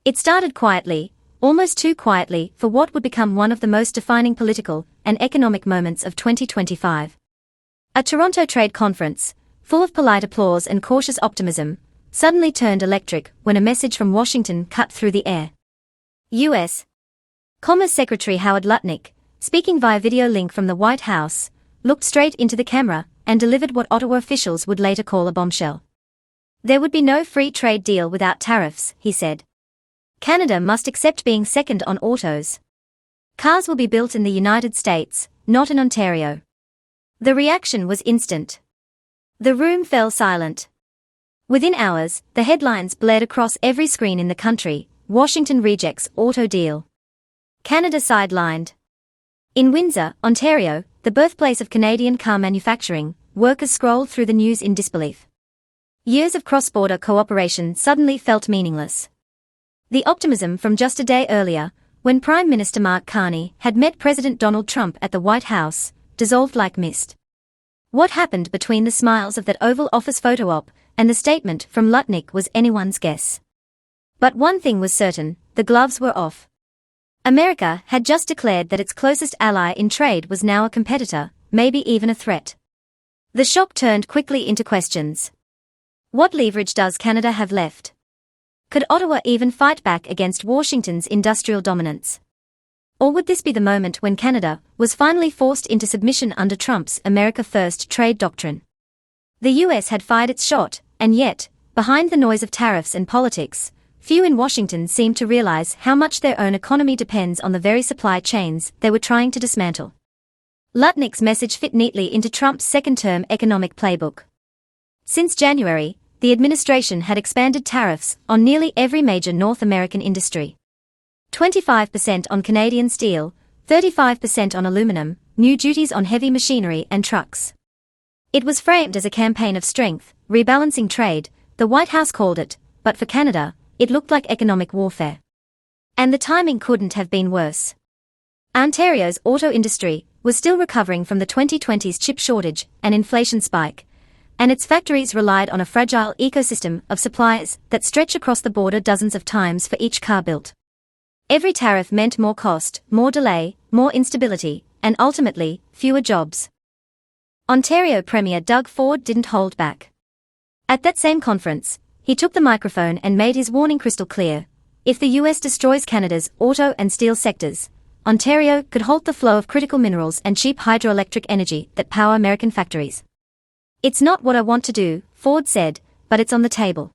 It started quietly, almost too quietly for what would become one of the most defining political and economic moments of 2025. A Toronto trade conference, full of polite applause and cautious optimism, suddenly turned electric when a message from Washington cut through the air. U.S. Commerce Secretary Howard Lutnick, speaking via video link from the White House, looked straight into the camera and delivered what Ottawa officials would later call a bombshell. There would be no free trade deal without tariffs, he said. Canada must accept being second on autos. Cars will be built in the United States, not in Ontario. The reaction was instant. The room fell silent. Within hours, the headlines blared across every screen in the country: Washington rejects auto deal. Canada sidelined. In Windsor, Ontario, the birthplace of Canadian car manufacturing, workers scrolled through the news in disbelief. Years of cross-border cooperation suddenly felt meaningless. The optimism from just a day earlier, when Prime Minister Mark Carney had met President Donald Trump at the White House, dissolved like mist. What happened between the smiles of that Oval Office photo op and the statement from Lutnick was anyone's guess. But one thing was certain: the gloves were off. America had just declared that its closest ally in trade was now a competitor, maybe even a threat. The shock turned quickly into questions. What leverage does Canada have left? Could Ottawa even fight back against Washington's industrial dominance? Or would this be the moment when Canada was finally forced into submission under Trump's America First trade doctrine? The US had fired its shot, and yet, behind the noise of tariffs and politics, few in Washington seemed to realize how much their own economy depends on the very supply chains they were trying to dismantle. Lutnick's message fit neatly into Trump's second-term economic playbook. Since January, the administration had expanded tariffs on nearly every major North American industry. 25% on Canadian steel, 35% on aluminum, new duties on heavy machinery and trucks. It was framed as a campaign of strength, rebalancing trade, the White House called it, but for Canada, it looked like economic warfare. And the timing couldn't have been worse. Ontario's auto industry was still recovering from the 2020s chip shortage and inflation spike, and its factories relied on a fragile ecosystem of suppliers that stretch across the border dozens of times for each car built. Every tariff meant more cost, more delay, more instability, and ultimately, fewer jobs. Ontario Premier Doug Ford didn't hold back. At that same conference, he took the microphone and made his warning crystal clear: if the US destroys Canada's auto and steel sectors, Ontario could halt the flow of critical minerals and cheap hydroelectric energy that power American factories. It's not what I want to do, Ford said, but it's on the table.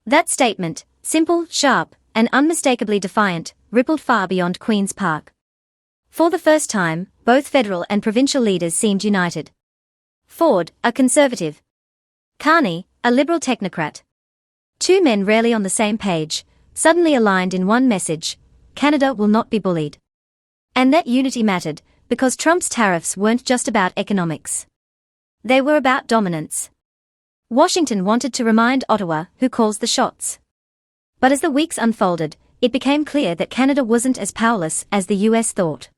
That statement, simple, sharp, and unmistakably defiant, rippled far beyond Queen's Park. For the first time, both federal and provincial leaders seemed united. Ford, a conservative. Carney, a liberal technocrat. Two men rarely on the same page, suddenly aligned in one message: Canada will not be bullied. And that unity mattered, because Trump's tariffs weren't just about economics. They were about dominance. Washington wanted to remind Ottawa who calls the shots. But as the weeks unfolded, it became clear that Canada wasn't as powerless as the US thought.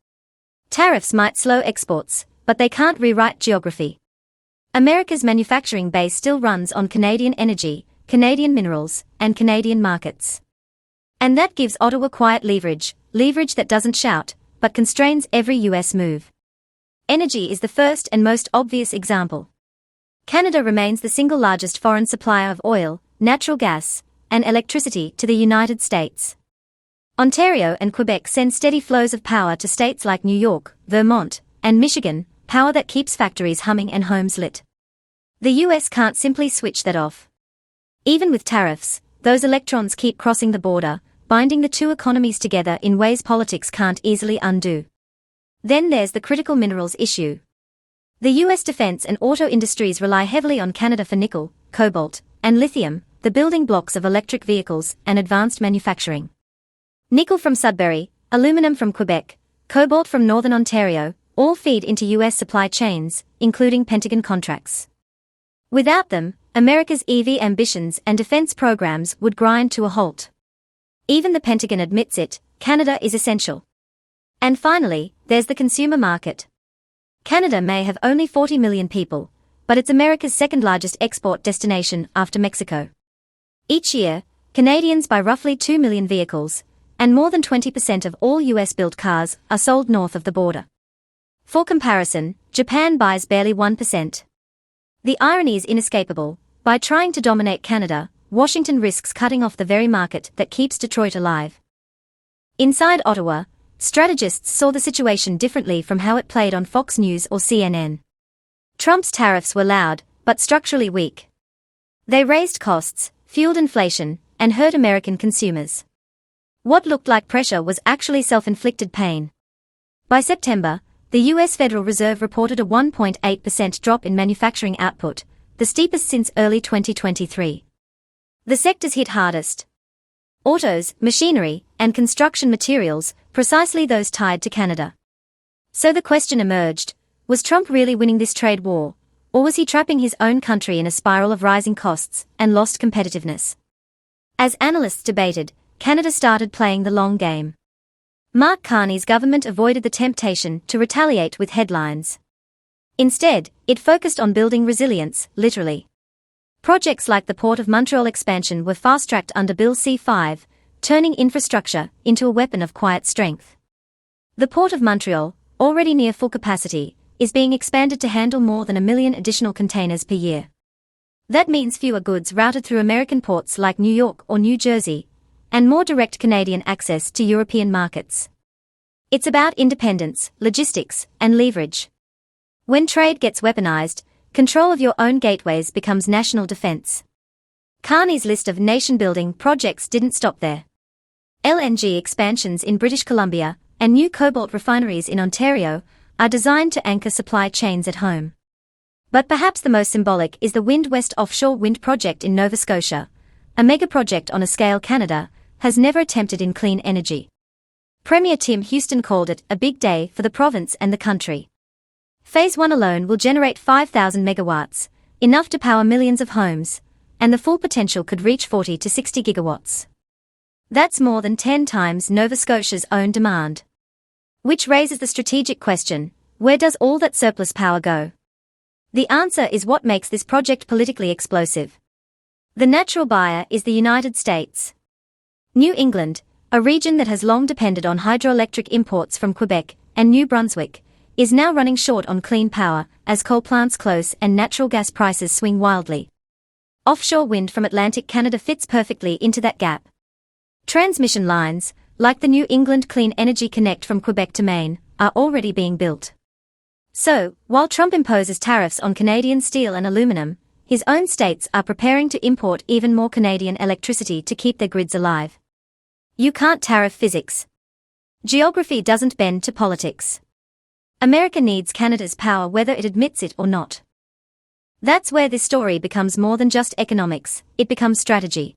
Tariffs might slow exports, but they can't rewrite geography. America's manufacturing base still runs on Canadian energy, Canadian minerals, and Canadian markets. And that gives Ottawa quiet leverage that doesn't shout, but constrains every US move. Energy is the first and most obvious example. Canada remains the single largest foreign supplier of oil, natural gas, and electricity to the United States. Ontario and Quebec send steady flows of power to states like New York, Vermont, and Michigan, power that keeps factories humming and homes lit. The US can't simply switch that off. Even with tariffs, those electrons keep crossing the border, binding the two economies together in ways politics can't easily undo. Then there's the critical minerals issue. The US defense and auto industries rely heavily on Canada for nickel, cobalt, and lithium, the building blocks of electric vehicles and advanced manufacturing. Nickel from Sudbury, aluminum from Quebec, cobalt from Northern Ontario, all feed into US supply chains, including Pentagon contracts. Without them, America's EV ambitions and defense programs would grind to a halt. Even the Pentagon admits it: Canada is essential. And finally, there's the consumer market. Canada may have only 40 million people, but it's America's second largest export destination after Mexico. Each year, Canadians buy roughly 2 million vehicles, and more than 20% of all US-built cars are sold north of the border. For comparison, Japan buys barely 1%. The irony is inescapable. By trying to dominate Canada, Washington risks cutting off the very market that keeps Detroit alive. Inside Ottawa, strategists saw the situation differently from how it played on Fox News or CNN. Trump's tariffs were loud, but structurally weak. They raised costs, fueled inflation, and hurt American consumers. What looked like pressure was actually self-inflicted pain. By September, the U.S. Federal Reserve reported a 1.8% drop in manufacturing output, the steepest since early 2023. The sectors hit hardest: autos, machinery, and construction materials, precisely those tied to Canada. So the question emerged, was Trump really winning this trade war, or was he trapping his own country in a spiral of rising costs and lost competitiveness? As analysts debated, Canada started playing the long game. Mark Carney's government avoided the temptation to retaliate with headlines. Instead, it focused on building resilience, literally. Projects like the Port of Montreal expansion were fast-tracked under Bill C-5, turning infrastructure into a weapon of quiet strength. The Port of Montreal, already near full capacity, is being expanded to handle more than 1 million additional containers per year. That means fewer goods routed through American ports like New York or New Jersey, and more direct Canadian access to European markets. It's about independence, logistics, and leverage. When trade gets weaponized, control of your own gateways becomes national defense. Carney's list of nation-building projects didn't stop there. LNG expansions in British Columbia and new cobalt refineries in Ontario are designed to anchor supply chains at home. But perhaps the most symbolic is the Wind West offshore wind project in Nova Scotia, a mega-project on a scale Canada has never attempted in clean energy. Premier Tim Houston called it a big day for the province and the country. Phase 1 alone will generate 5,000 megawatts, enough to power millions of homes, and the full potential could reach 40 to 60 gigawatts. That's more than 10 times Nova Scotia's own demand. Which raises the strategic question, where does all that surplus power go? The answer is what makes this project politically explosive. The natural buyer is the United States. New England, a region that has long depended on hydroelectric imports from Quebec and New Brunswick, is now running short on clean power as coal plants close and natural gas prices swing wildly. Offshore wind from Atlantic Canada fits perfectly into that gap. Transmission lines, like the New England Clean Energy Connect from Quebec to Maine, are already being built. So, while Trump imposes tariffs on Canadian steel and aluminum, his own states are preparing to import even more Canadian electricity to keep their grids alive. You can't tariff physics. Geography doesn't bend to politics. America needs Canada's power whether it admits it or not. That's where this story becomes more than just economics, it becomes strategy.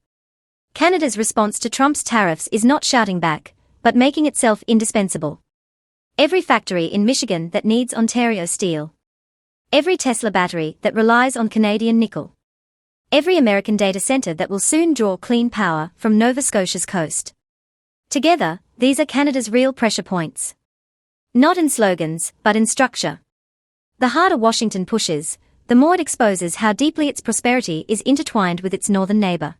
Canada's response to Trump's tariffs is not shouting back, but making itself indispensable. Every factory in Michigan that needs Ontario steel. Every Tesla battery that relies on Canadian nickel. Every American data center that will soon draw clean power from Nova Scotia's coast. Together, these are Canada's real pressure points. Not in slogans, but in structure. The harder Washington pushes, the more it exposes how deeply its prosperity is intertwined with its northern neighbor.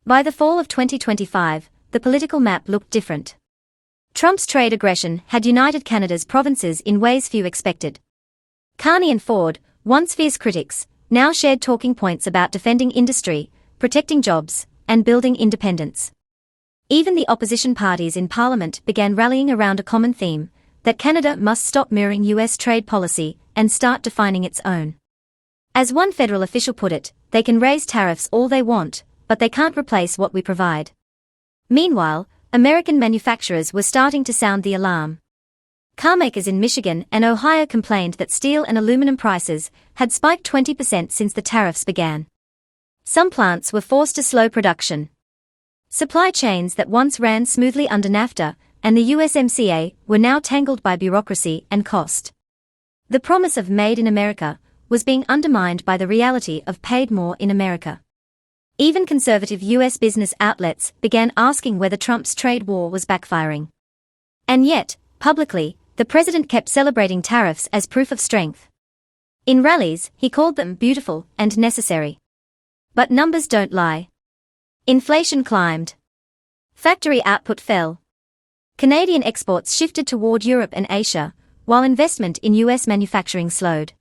By the fall of 2025, the political map looked different. Trump's trade aggression had united Canada's provinces in ways few expected. Carney and Ford, once fierce critics, now shared talking points about defending industry, protecting jobs, and building independence. Even the opposition parties in Parliament began rallying around a common theme, that Canada must stop mirroring US trade policy and start defining its own. As one federal official put it, they can raise tariffs all they want, but they can't replace what we provide. Meanwhile, American manufacturers were starting to sound the alarm. Carmakers in Michigan and Ohio complained that steel and aluminum prices had spiked 20% since the tariffs began. Some plants were forced to slow production. Supply chains that once ran smoothly under NAFTA and the USMCA were now tangled by bureaucracy and cost. The promise of Made in America was being undermined by the reality of Paid More in America. Even conservative US business outlets began asking whether Trump's trade war was backfiring. And yet, publicly, the president kept celebrating tariffs as proof of strength. In rallies, he called them beautiful and necessary. But numbers don't lie. Inflation climbed. Factory output fell. Canadian exports shifted toward Europe and Asia, while investment in US manufacturing slowed.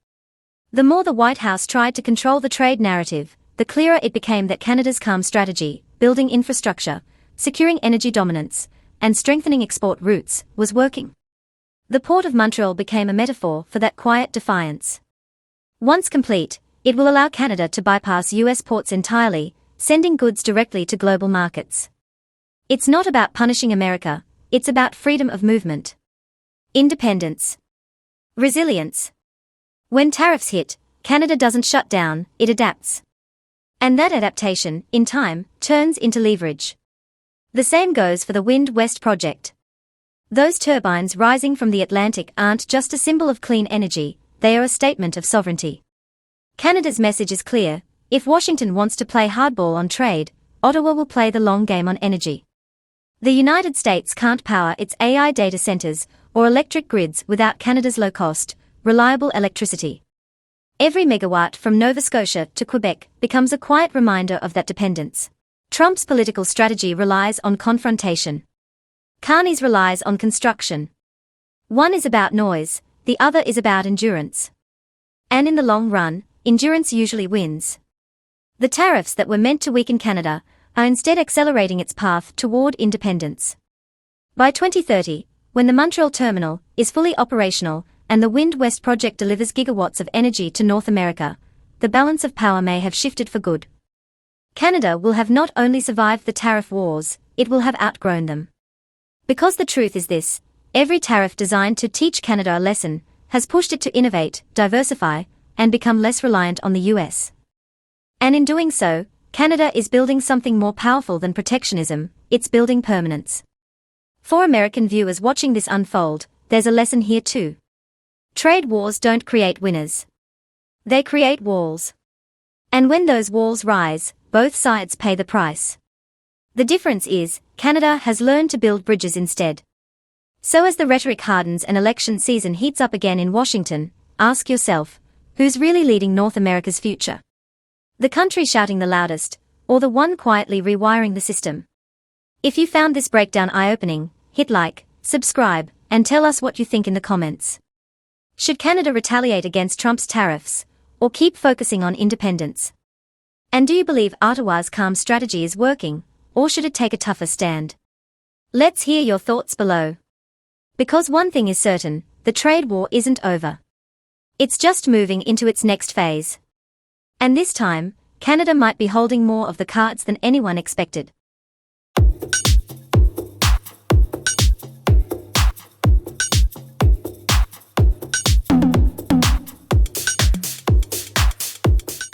The more the White House tried to control the trade narrative, the clearer it became that Canada's calm strategy, building infrastructure, securing energy dominance, and strengthening export routes, was working. The Port of Montreal became a metaphor for that quiet defiance. Once complete, it will allow Canada to bypass US ports entirely, sending goods directly to global markets. It's not about punishing America, it's about freedom of movement. Independence. Resilience. When tariffs hit, Canada doesn't shut down, it adapts. And that adaptation, in time, turns into leverage. The same goes for the Wind West project. Those turbines rising from the Atlantic aren't just a symbol of clean energy, they are a statement of sovereignty. Canada's message is clear: if Washington wants to play hardball on trade, Ottawa will play the long game on energy. The United States can't power its AI data centers or electric grids without Canada's low-cost, reliable electricity. Every megawatt from Nova Scotia to Quebec becomes a quiet reminder of that dependence. Trump's political strategy relies on confrontation. Carney's relies on construction. One is about noise, the other is about endurance. And in the long run, endurance usually wins. The tariffs that were meant to weaken Canada are instead accelerating its path toward independence. By 2030, when the Montreal terminal is fully operational and the Wind West project delivers gigawatts of energy to North America, the balance of power may have shifted for good. Canada will have not only survived the tariff wars, it will have outgrown them. Because the truth is this: every tariff designed to teach Canada a lesson has pushed it to innovate, diversify, and become less reliant on the US. And in doing so, Canada is building something more powerful than protectionism, it's building permanence. For American viewers watching this unfold, there's a lesson here too. Trade wars don't create winners. They create walls. And when those walls rise, both sides pay the price. The difference is, Canada has learned to build bridges instead. So as the rhetoric hardens and election season heats up again in Washington, ask yourself, who's really leading North America's future? The country shouting the loudest, or the one quietly rewiring the system? If you found this breakdown eye-opening, hit like, subscribe, and tell us what you think in the comments. Should Canada retaliate against Trump's tariffs, or keep focusing on independence? And do you believe Ottawa's calm strategy is working, or should it take a tougher stand? Let's hear your thoughts below. Because one thing is certain, the trade war isn't over. It's just moving into its next phase. And this time, Canada might be holding more of the cards than anyone expected.